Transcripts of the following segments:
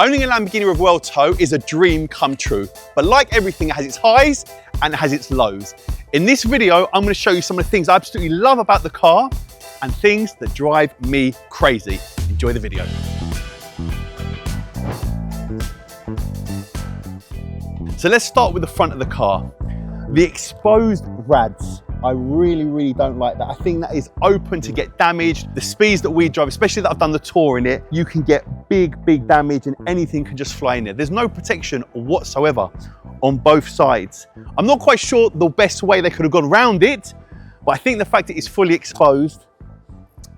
Owning a Lamborghini Revuelto is a dream come true, but like everything, it has its highs and it has its lows. In this video, I'm going to show you some of the things I absolutely love about the car and things that drive me crazy. Enjoy the video. So let's start with the front of the car. The exposed rads. I really don't like that. I think that is open to get damaged. The speeds that we drive, especially that I've done the tour in it, you can get big damage and anything can just fly in there. There's no protection whatsoever on both sides. I'm not quite sure the best way they could have gone around it, but I think the fact that it's fully exposed,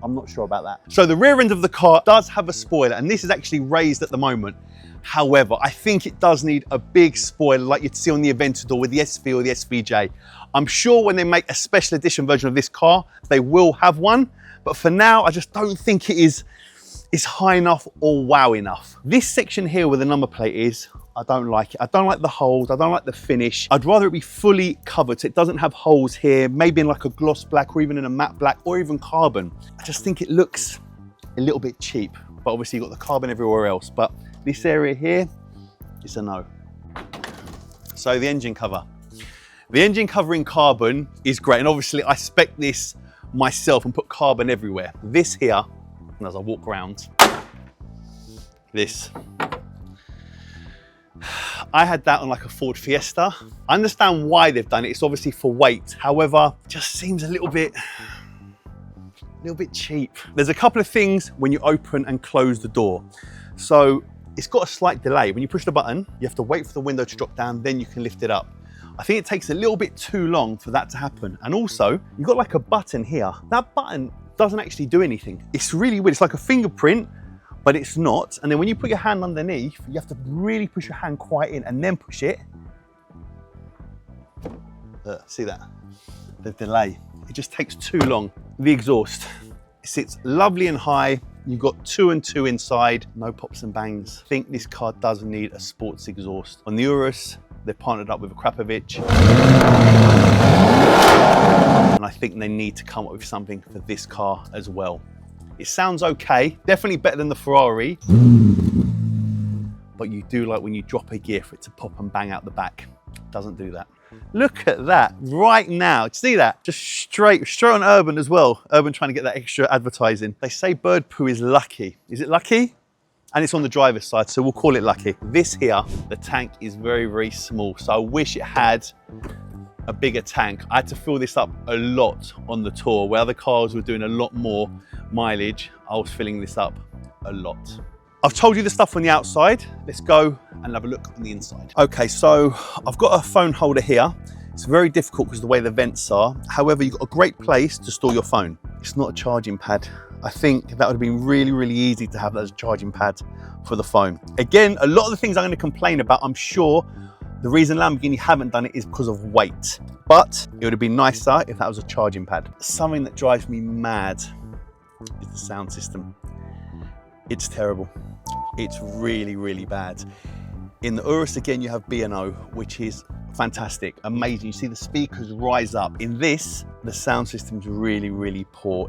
I'm not sure about that. So the rear end of the car does have a spoiler, and this is actually raised at the moment. However, I think it does need a big spoiler like you'd see on the Aventador with the SV or the SVJ. I'm sure when they make a special edition version of this car, they will have one. But for now, I just don't think it is high enough or wow enough. This section here where the number plate is, I don't like it. I don't like the holes. I don't like the finish. I'd rather it be fully covered so it doesn't have holes here, maybe in like a gloss black or even in a matte black or even carbon. I just think it looks a little bit cheap, but obviously you've got the carbon everywhere else. But this area here is a no. So the engine cover. The engine cover in carbon is great. And obviously I spec this myself and put carbon everywhere. This here, and as I walk around, this. I had that on like a Ford Fiesta. I understand why they've done it. It's obviously for weight. However, it just seems a little bit cheap. There's a couple of things when you open and close the door. So it's got a slight delay. When you push the button, you have to wait for the window to drop down, then you can lift it up. I think it takes a little bit too long for that to happen. And also, you've got like a button here. That button doesn't actually do anything. It's really weird. It's like a fingerprint, but it's not. And then when you put your hand underneath, you have to really push your hand quite in and then push it. See that? The delay. It just takes too long. The exhaust. It sits lovely and high. You've got 2 and 2 inside, no pops and bangs. I think this car does need a sports exhaust. On the Urus, they're partnered up with a Krapovic. And I think they need to come up with something for this car as well. It sounds okay, definitely better than the Ferrari, but you do like when you drop a gear for it to pop and bang out the back. Doesn't do that. Look at that right now. See that? Just straight on Urban as well. Urban trying to get that extra advertising. They say bird poo is lucky. Is it lucky? And it's on the driver's side, so we'll call it lucky. This here, the tank is very small. So I wish it had a bigger tank. I had to fill this up a lot on the tour where other cars were doing a lot more mileage. I was filling this up a lot. I've told you the stuff on the outside. Let's go and have a look on the inside. Okay, so I've got a phone holder here. It's very difficult because of the way the vents are. However, you've got a great place to store your phone. It's not a charging pad. I think that would have been really easy to have that as a charging pad for the phone. Again, a lot of the things I'm going to complain about, I'm sure the reason Lamborghini haven't done it is because of weight. But it would have been nicer if that was a charging pad. Something that drives me mad is the sound system. It's terrible. It's really bad. In the Urus, again, you have B&O, which is fantastic, amazing. You see the speakers rise up. In this, the sound system's really poor.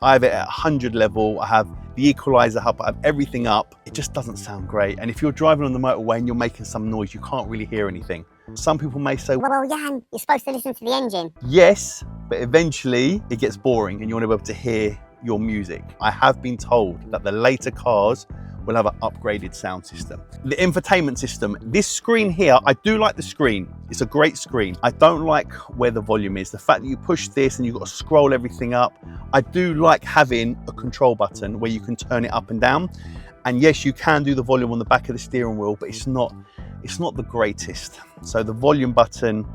I have it at 100 level. I have the equalizer up, I have everything up. It just doesn't sound great. And if you're driving on the motorway and you're making some noise, you can't really hear anything. Some people may say, well, Yian, you're supposed to listen to the engine. Yes, but eventually it gets boring and you want to be able to hear your music. I have been told that the later cars will have an upgraded sound system. The infotainment system, this screen here, I do like the screen. It's a great screen. I don't like where the volume is. The fact that you push this and you've got to scroll everything up. I do like having a control button where you can turn it up and down. And yes, you can do the volume on the back of the steering wheel, but it's not the greatest. So the volume button,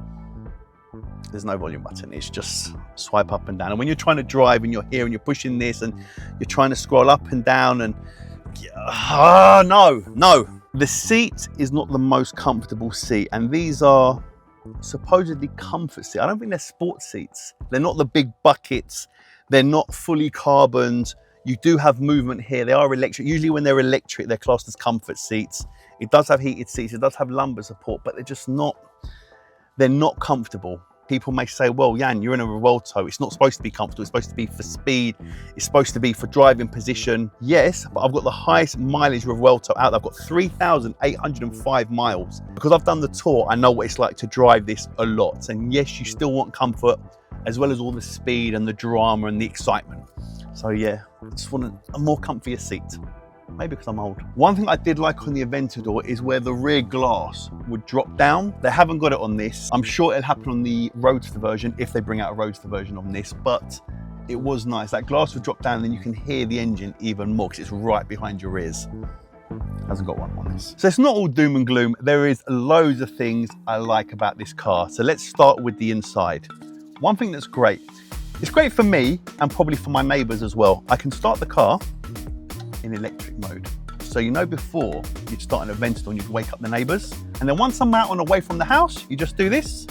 there's no volume button. It's just swipe up and down. And when you're trying to drive and you're here and you're pushing this and you're trying to scroll up and down and no. The seat is not the most comfortable seat, and these are supposedly comfort seats. I don't think they're sports seats. They're not the big buckets. They're not fully carboned. You do have movement here. They are electric. Usually when they're electric, they're classed as comfort seats. It does have heated seats. It does have lumbar support, but they're not comfortable. people may say, well, Yian, you're in a Revuelto. It's not supposed to be comfortable. It's supposed to be for speed. It's supposed to be for driving position. Yes, but I've got the highest mileage Revuelto out there. I've got 3,805 miles. Because I've done the tour, I know what it's like to drive this a lot. And yes, you still want comfort, as well as all the speed and the drama and the excitement. So yeah, I just want a more comfier seat. Maybe because I'm old. One thing I did like on the Aventador is where the rear glass would drop down. They haven't got it on this. I'm sure it'll happen on the Roadster version if they bring out a Roadster version on this, but it was nice. That glass would drop down and then you can hear the engine even more because it's right behind your ears. Hasn't got one on this. So it's not all doom and gloom. There is loads of things I like about this car. So let's start with the inside. One thing that's great, it's great for me and probably for my neighbors as well. I can start the car in electric mode. So you know before you'd start an Aventador and you'd wake up the neighbors. And then once I'm out and away from the house, you just do this.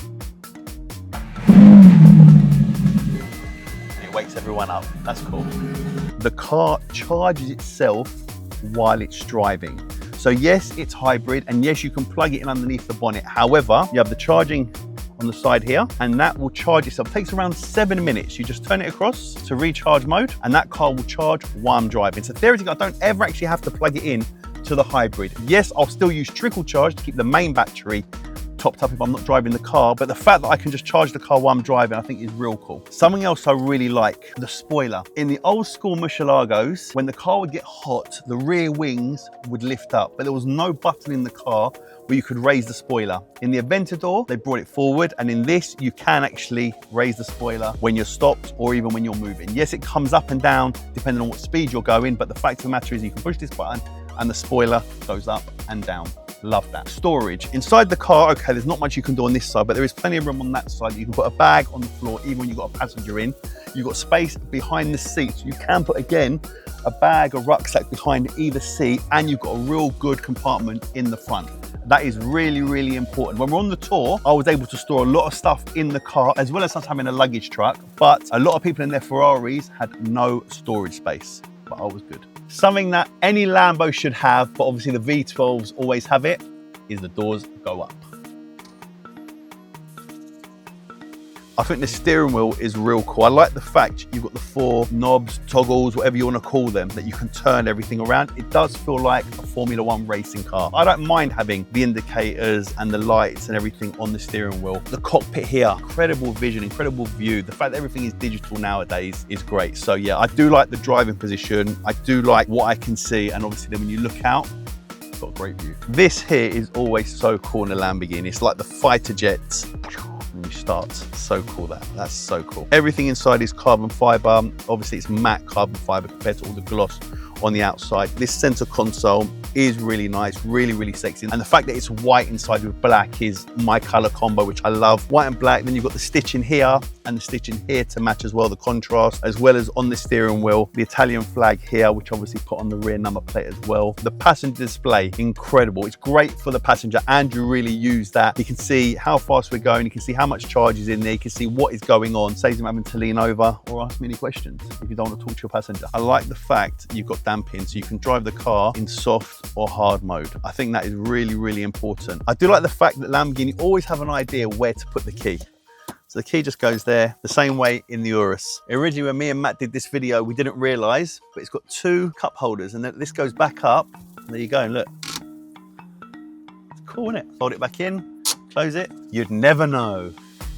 It wakes everyone up. That's cool. The car charges itself while it's driving. So yes, it's hybrid, and yes, you can plug it in underneath the bonnet. However, you have the charging on the side here, and that will charge itself. It takes around 7 minutes. You just turn it across to recharge mode, and that car will charge while I'm driving. So theoretically, I don't ever actually have to plug it in to the hybrid. Yes, I'll still use trickle charge to keep the main battery topped up if I'm not driving the car, but the fact that I can just charge the car while I'm driving, I think is real cool. Something else I really like, the spoiler. In the old school Murcielagos, when the car would get hot, the rear wings would lift up, but there was no button in the car where you could raise the spoiler. In the Aventador, they brought it forward, and in this, you can actually raise the spoiler when you're stopped or even when you're moving. Yes, it comes up and down depending on what speed you're going, but the fact of the matter is you can push this button and the spoiler goes up and down. Love that. Storage. Inside the car, okay, there's not much you can do on this side, but there is plenty of room on that side. You can put a bag on the floor, even when you've got a passenger in. You've got space behind the seats. You can put, again, a bag, a rucksack behind either seat, and you've got a real good compartment in the front. That is really, really important. When we're on the tour, I was able to store a lot of stuff in the car, as well as us having a luggage truck, but a lot of people in their Ferraris had no storage space, but I was good. Something that any Lambo should have, but obviously the V12s always have it, is the doors go up. I think the steering wheel is real cool. I like the fact you've got the 4 knobs, toggles, whatever you want to call them, that you can turn everything around. It does feel like a Formula 1 racing car. I don't mind having the indicators and the lights and everything on the steering wheel. The cockpit here, incredible vision, incredible view. The fact that everything is digital nowadays is great. So yeah, I do like the driving position. I do like what I can see. And obviously then when you look out, it's got a great view. This here is always so cool in a Lamborghini. It's like the fighter jets. When you start, so cool. That's so cool. Everything inside is carbon fiber. Obviously it's matte carbon fiber compared to all the gloss on the outside. This center console is really nice, really, really sexy. And the fact that it's white inside with black is my color combo, which I love. White and black, then you've got the stitching here and the stitching here to match as well, the contrast, as well as on the steering wheel, the Italian flag here, which obviously put on the rear number plate as well. The passenger display, incredible. It's great for the passenger. Andrew really used that. You can see how fast we're going. You can see how much charge is in there. You can see what is going on. Saves him having to lean over or ask me any questions if you don't want to talk to your passenger. I like the fact you've got damping, so you can drive the car in soft or hard mode. I think that is really, really important. I do like the fact that Lamborghini always have an idea where to put the key. So the key just goes there, the same way in the Urus. Originally, when me and Matt did this video, we didn't realize, but it's got 2 cup holders, and then this goes back up. There you go, look. It's cool, isn't it? Fold it back in, close it. You'd never know.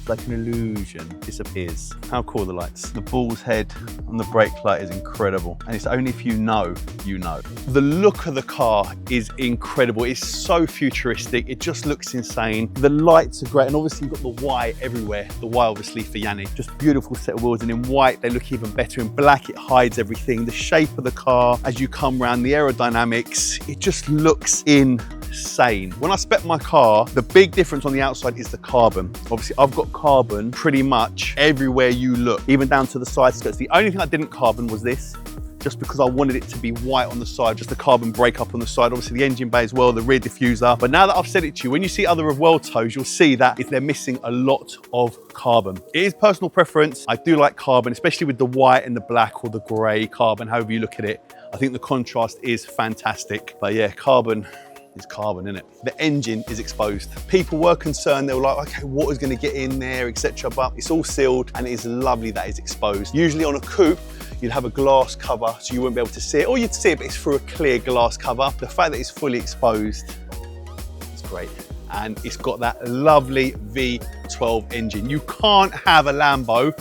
Like an illusion, disappears. How cool are the lights. The bull's head on the brake light is incredible. And it's only if you know, you know. The look of the car is incredible. It's so futuristic. It just looks insane. The lights are great. And obviously you've got the Y everywhere. The Y obviously for Yianni. Just beautiful set of wheels. And in white, they look even better. In black, it hides everything. The shape of the car, as you come around, the aerodynamics, it just looks insane. When I spec my car, the big difference on the outside is the carbon. Obviously, I've got carbon pretty much everywhere you look, even down to the side skirts. The only thing I didn't carbon was this, just because I wanted it to be white on the side, just a carbon break up on the side. Obviously the engine bay as well, the rear diffuser. But now that I've said it to you, when you see other Revueltos, you'll see that they're missing a lot of carbon. It is personal preference. I do like carbon, especially with the white and the black or the gray carbon, however you look at it. I think the contrast is fantastic. But yeah, carbon, It's carbon, isn't it? The engine is exposed. People were concerned. They were like, okay, water's gonna get in there, etc. But it's all sealed and it is lovely that it's exposed. Usually on a coupe, you'd have a glass cover so you wouldn't be able to see it, or you'd see it, but it's through a clear glass cover. The fact that it's fully exposed is great. And it's got that lovely V12 engine. You can't have a Lambo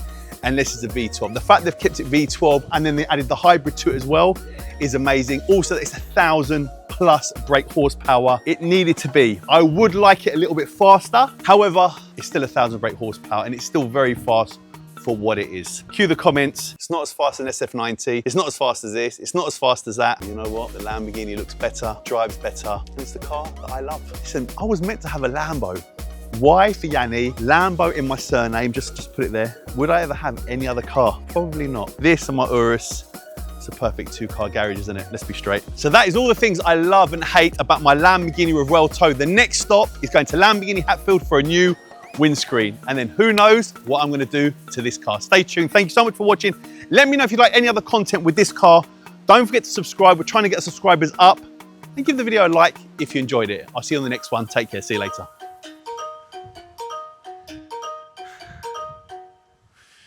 unless it's a V12. The fact they've kept it V12 and then they added the hybrid to it as well is amazing. Also, it's 1,000+ brake horsepower. It needed to be. I would like it a little bit faster. However, it's still 1,000 brake horsepower and it's still very fast for what it is. Cue the comments. It's not as fast as an SF90. It's not as fast as this. It's not as fast as that. You know what? The Lamborghini looks better, drives better. And it's the car that I love. Listen, I was meant to have a Lambo. Y for Yanni, Lambo in my surname, just put it there. Would I ever have any other car? Probably not. This and my Urus. It's a perfect two-car garage, isn't it? Let's be straight. So that is all the things I love and hate about my Lamborghini Revuelto. The next stop is going to Lamborghini Hatfield for a new windscreen. And then who knows what I'm gonna do to this car. Stay tuned. Thank you so much for watching. Let me know if you'd like any other content with this car. Don't forget to subscribe. We're trying to get subscribers up. And give the video a like if you enjoyed it. I'll see you on the next one. Take care. See you later.